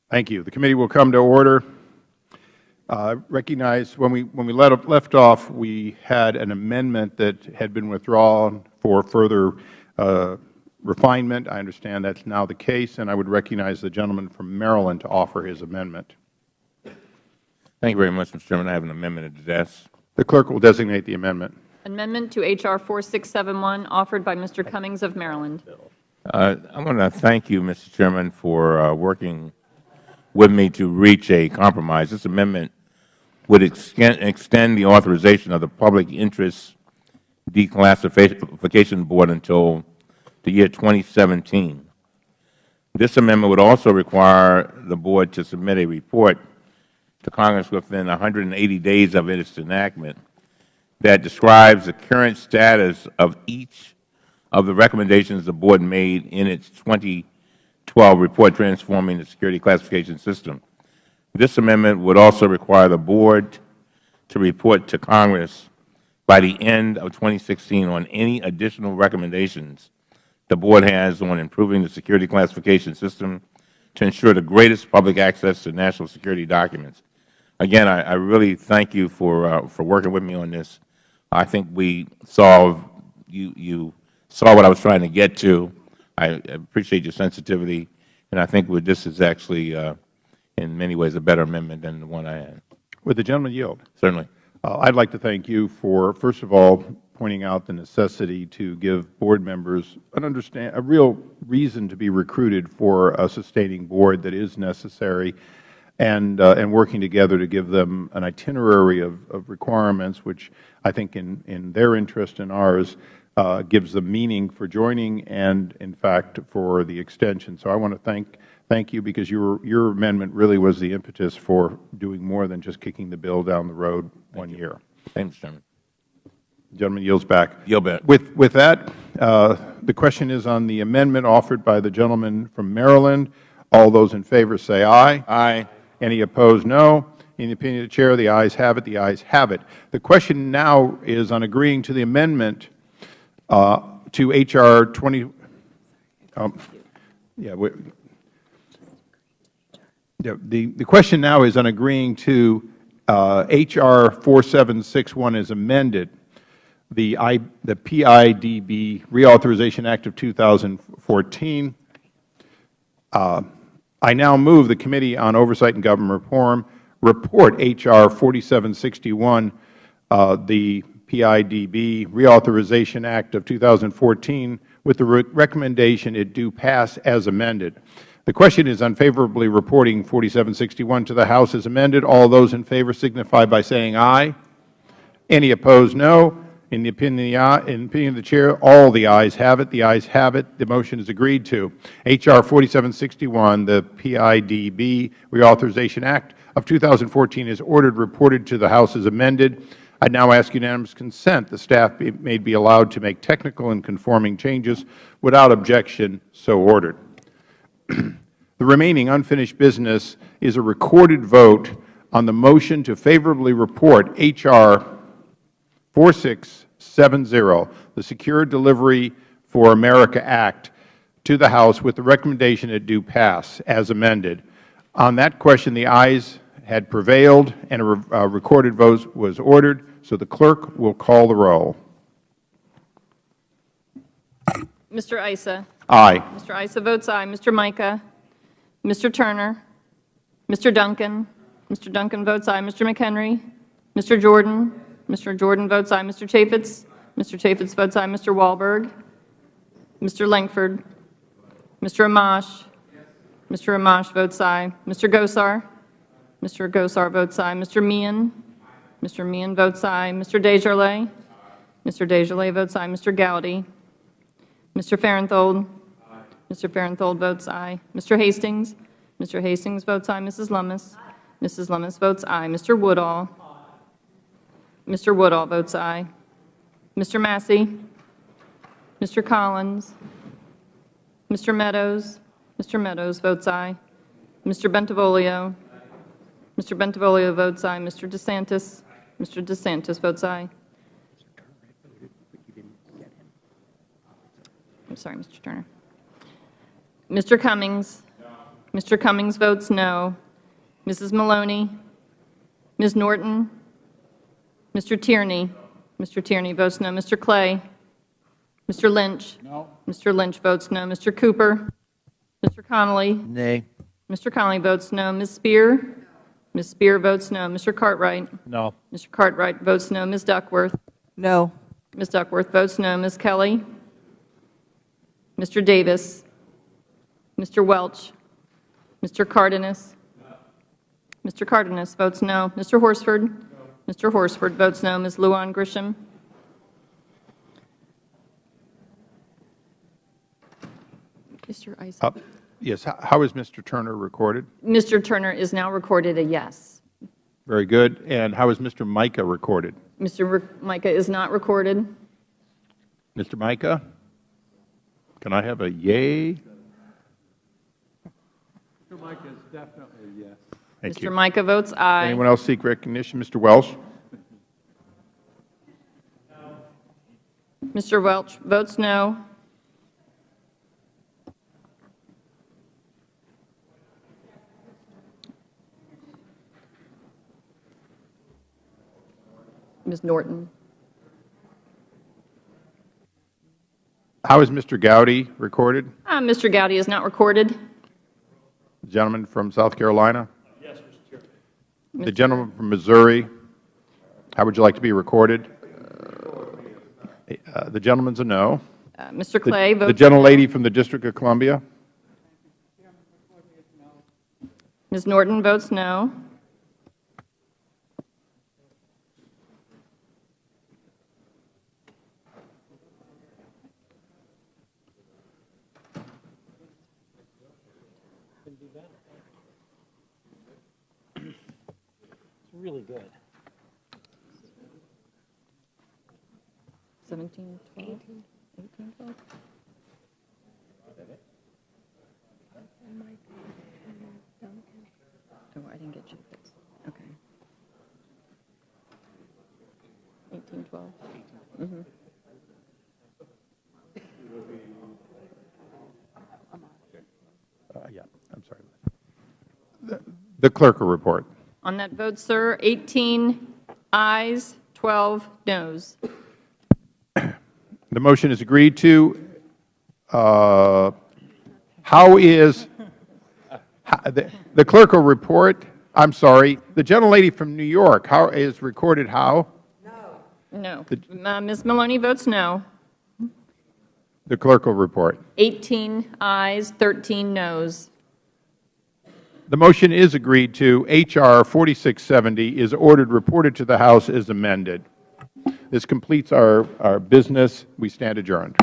Thank you. The committee will come to order. Recognize when we left off, we had an amendment that had been withdrawn for further refinement. I understand that's now the case, and I would recognize the gentleman from Maryland to offer his amendment. Thank you very much, Mr. Chairman. I have an amendment at the desk. The clerk will designate the amendment. Amendment to H.R. 4671, offered by Mr. Cummings of Maryland. I want to thank you, Mr. Chairman, for working with me to reach a compromise. This amendment would extend the authorization of the Public Interest Declassification Board until the year 2017. This amendment would also require the Board to submit a report to Congress within 180 days of its enactment that describes the current status of each of the recommendations the Board made in its 2012 report transforming the security classification system. This amendment would also require the Board to report to Congress by the end of 2016 on any additional recommendations the Board has on improving the security classification system to ensure the greatest public access to national security documents. Again, I really thank you for working with me on this. I think you saw what I was trying to get to. I appreciate your sensitivity, and I think this is actually, in many ways, a better amendment than the one I had. Would the gentleman yield? Certainly. I'd like to thank you for, first of all, pointing out the necessity to give Board members a real reason to be recruited for a sustaining Board that is necessary, and working together to give them an itinerary of requirements, which I think in their interest and ours gives them meaning for joining and, in fact, for the extension. So I want to thank you, because your amendment really was the impetus for doing more than just kicking the bill down the road one year. Thank you, Mr. Chairman. The gentleman yields back. Yield back. With that, the question is on the amendment offered by the gentleman from Maryland. All those in favor say aye. Aye. Any opposed, no. In the opinion of the Chair, the ayes have it. The ayes have it. The question now is on agreeing to the amendment to H.R. 20. The question now is on agreeing to H.R. 4761 as amended, the PIDB Reauthorization Act of 2014. I now move the Committee on Oversight and Government Reform report H.R. 4761, the PIDB Reauthorization Act of 2014, with the recommendation it do pass as amended. The question is on favorably reporting 4761 to the House as amended. All those in favor signify by saying aye. Any opposed, no. In the opinion of the Chair, all the ayes have it. The ayes have it. The motion is agreed to. H.R. 4761, the PIDB Reauthorization Act of 2014, is ordered reported to the House as amended. I now ask unanimous consent the staff may be allowed to make technical and conforming changes without objection, so ordered. The remaining unfinished business is a recorded vote on the motion to favorably report H.R. 4670, the Secure Delivery for America Act, to the House with the recommendation it do pass as amended. On that question, the ayes had prevailed and a recorded vote was ordered, so the clerk will call the roll. Mr. Issa. Aye. Mr. Issa votes aye. Mr. Mica. Mr. Turner. Mr. Duncan. Mr. Duncan votes aye. Mr. McHenry. Mr. Jordan. Mr. Jordan votes aye. Mr. Chaffetz. Mr. Chaffetz votes aye. Mr. Walberg. Mr. Lankford. Mr. Amash. Mr. Amash votes aye. Mr. Gosar. Mr. Gosar votes aye. Mr. Meehan. Mr. Meehan votes aye. Mr. Desjarlais. Mr. Desjarlais votes aye. Mr. Gowdy. Mr. Farenthold. Mr. Farenthold votes aye. Mr. Hastings. Mr. Hastings votes aye. Mrs. Lummis. Mrs. Lummis votes aye. Mr. Woodall. Mr. Woodall votes aye. Mr. Massey. Mr. Collins. Mr. Meadows. Mr. Meadows votes aye. Mr. Bentivolio. Mr. Bentivolio votes aye. Mr. DeSantis. Mr. DeSantis votes aye. I'm sorry, Mr. Turner. Mr. Cummings. Mr. Cummings votes no. Mrs. Maloney? Ms. Norton? Mr. Tierney? Mr. Tierney votes no. Mr. Clay? Mr. Lynch? No. Mr. Lynch votes no. Mr. Cooper? Mr. Connolly? Nay. Mr. Connolly votes no. Ms. Spear? Ms. Spear votes no. Mr. Cartwright? No. Mr. Cartwright votes no. Ms. Duckworth? No. Ms. Duckworth votes no. Ms. Kelly? Mr. Davis? Mr. Welch? Mr. Cardenas? Mr. Cardenas votes no. Mr. Horsford? Mr. Horsford votes no. Ms. Luan Grisham? Mr. Isaac? Yes. How is Mr. Turner recorded? Mr. Turner is now recorded a yes. Very good. And how is Mr. Micah recorded? Mr. Micah is not recorded. Mr. Micah? Can I have a yay? Mr. Mike is definitely a yes. Thank Mr. you. Micah votes aye. Anyone else seek recognition? Mr. Welsh? Mr. Welch votes no. Ms. Norton? How is Mr. Gowdy recorded? Mr. Gowdy is not recorded. The gentleman from South Carolina? Yes, Mr. Chairman. The gentleman from Missouri? How would you like to be recorded? The gentleman's a no. Mr. Clay votes The gentlelady from the District of Columbia? Ms. Norton votes no. Really good. 17, 12, 18, 12? Oh, I didn't get you fixed. Okay. 18, 12? Mm-hmm. Yeah, I'm sorry. The clerk will report. On that vote, sir, 18 ayes, 12 noes. The motion is agreed to. How is the clerk will report? I'm sorry. The gentlelady from New York, how is recorded how? No. Ms. Maloney votes no. The clerk will report. 18 ayes, 13 noes. The motion is agreed to. H.R. 4670 is ordered reported to the House as amended. This completes our business. We stand adjourned.